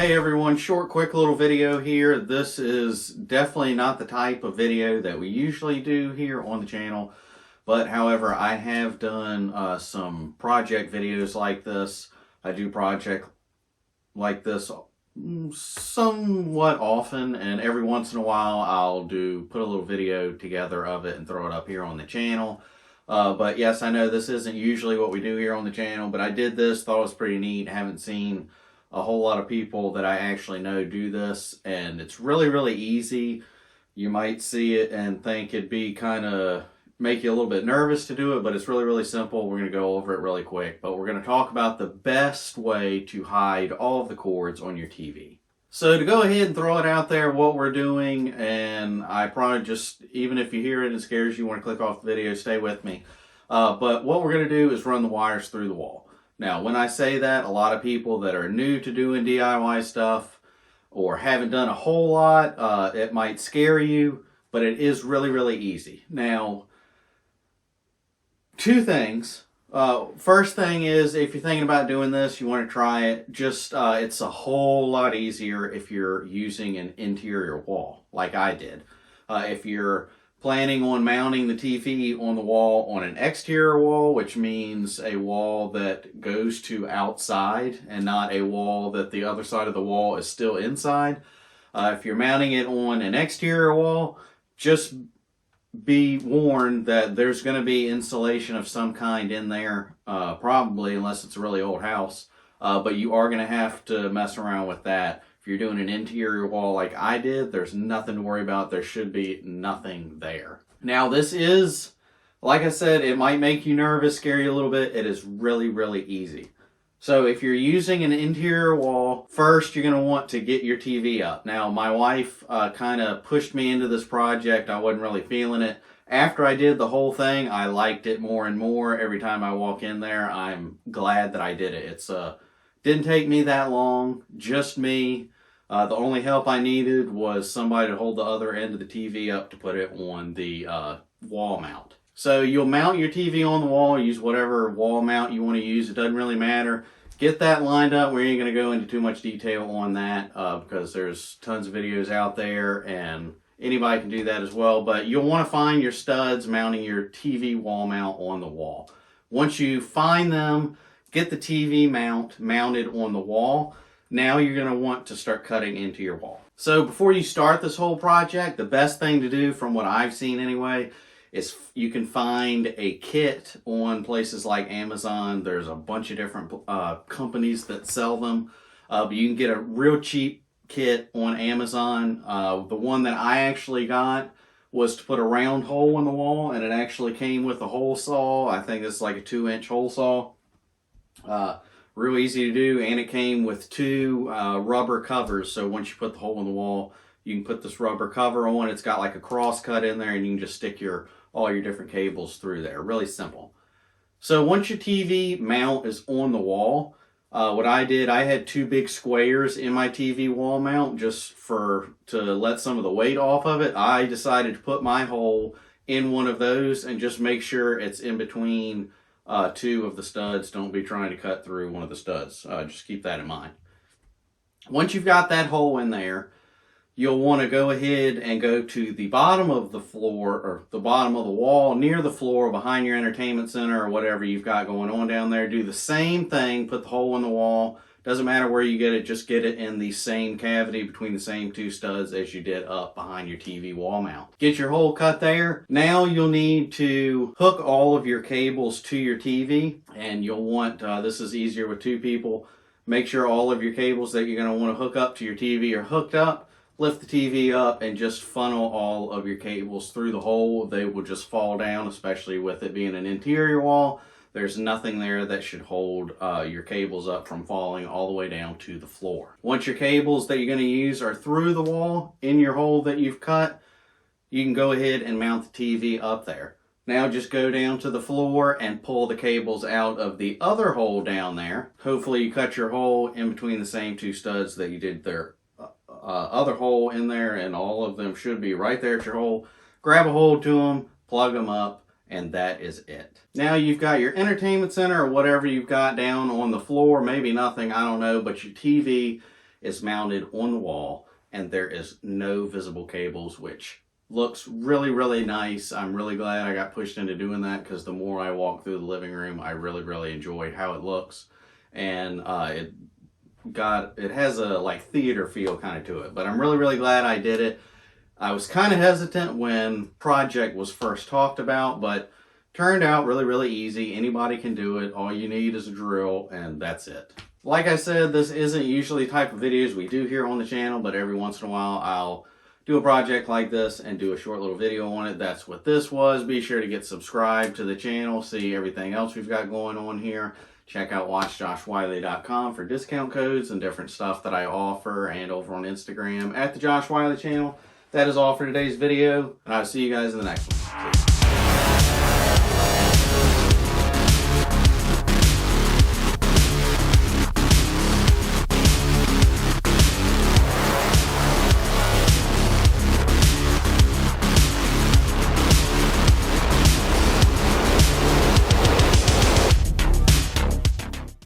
Hey everyone, short quick little video here. This is definitely not the type of video that we usually do here on the channel, but however I have done some project videos like this. I do project like this somewhat often, and every once in a while I'll put a little video together of it and throw it up here on the channel. But yes, I know this isn't usually what we do here on the channel, but I did this, thought it was pretty neat. Haven't seen a whole lot of people that I actually know do this, and it's really easy. You might see it and think it'd be kind of make you a little bit nervous to do it, but it's really simple. We're going to go over it really quick, but we're going to talk about the best way to hide all of the cords on your TV. So to go ahead and throw it out there what we're doing, and I probably just, even if you hear it and it scares you, want to click off the video, stay with me. But what we're going to do is run the wires through the wall. Now, when I say that, a lot of people that are new to doing DIY stuff or haven't done a whole lot, it might scare you, but it is really easy. Now, two things. First thing is, if you're thinking about doing this, you want to try it. Just, it's a whole lot easier if you're using an interior wall, like I did. If you're planning on mounting the TV on the wall on an exterior wall, which means a wall that goes to outside and not a wall that the other side of the wall is still inside. If you're mounting it on an exterior wall, just be warned that there's going to be insulation of some kind in there, probably, unless it's a really old house. But you are going to have to mess around with that. If you're doing an interior wall like I did, there's nothing to worry about. There should be nothing there. Now, this is, like I said, it might make you nervous, scare you a little bit. It is really easy. So if you're using an interior wall, first you're going to want to get your TV up. Now, my wife kind of pushed me into this project. I wasn't really feeling it. After I did the whole thing, I liked it more and more. Every time I walk in there, I'm glad that I did it. It's didn't take me that long, just me. The only help I needed was somebody to hold the other end of the TV up to put it on the wall mount. So you'll mount your TV on the wall, use whatever wall mount you want to use. It doesn't really matter. Get that lined up. We ain't going to go into too much detail on that because there's tons of videos out there and anybody can do that as well. But you'll want to find your studs mounting your TV wall mount on the wall. Once you find them, get the TV mount mounted on the wall. Now you're going to want to start cutting into your wall. So before you start this whole project, the best thing to do, from what I've seen anyway, is you can find a kit on places like Amazon. There's a bunch of different companies that sell them. But you can get a real cheap kit on Amazon. The one that I actually got was to put a round hole in the wall, and it actually came with a hole saw. I think it's like a 2-inch hole saw. Real easy to do, and it came with two rubber covers. So once you put the hole in the wall, you can put this rubber cover on. It's got like a cross cut in there, and you can just stick all your different cables through there. Really simple. So once your TV mount is on the wall, what I did, I had two big squares in my TV wall mount just to let some of the weight off of it. I decided to put my hole in one of those and just make sure it's in between two of the studs. Don't be trying to cut through one of the studs. Just keep that in mind. Once you've got that hole in there, you'll want to go ahead and go to the bottom of the floor, or the bottom of the wall, near the floor, behind your entertainment center or whatever you've got going on down there. Do the same thing. Put the hole in the wall. Doesn't matter where you get it. Just get it in the same cavity between the same two studs as you did up behind your TV wall mount. Get your hole cut there. Now you'll need to hook all of your cables to your TV, and you'll want, this is easier with two people, make sure all of your cables that you're going to want to hook up to your TV are hooked up. Lift the TV up and just funnel all of your cables through the hole. They will just fall down, especially with it being an interior wall. There's nothing there that should hold your cables up from falling all the way down to the floor. Once your cables that you're going to use are through the wall in your hole that you've cut, you can go ahead and mount the TV up there. Now just go down to the floor and pull the cables out of the other hole down there. Hopefully you cut your hole in between the same two studs that you did there. Other hole in there, and all of them should be right there at your hole. Grab a hold to them, plug them up, and that is it. Now you've got your entertainment center or whatever you've got down on the floor, maybe nothing, I don't know, but your TV is mounted on the wall and there is no visible cables, which looks really, really nice. I'm really glad I got pushed into doing that, because the more I walk through the living room, I really, really enjoy how it looks. And it has a like theater feel kind of to it. But I'm really, really glad I did it. I was kind of hesitant when project was first talked about, but turned out really, really easy. Anybody can do it. All you need is a drill, and that's it. Like I said, this isn't usually the type of videos we do here on the channel, but every once in a while I'll do a project like this and do a short little video on it. That's what this was. Be sure to get subscribed to the channel, see everything else we've got going on here. Check out watchjoshwiley.com for discount codes and different stuff that I offer, and over on Instagram at the Josh Wiley channel. That is all for today's video, and I'll see you guys in the next one.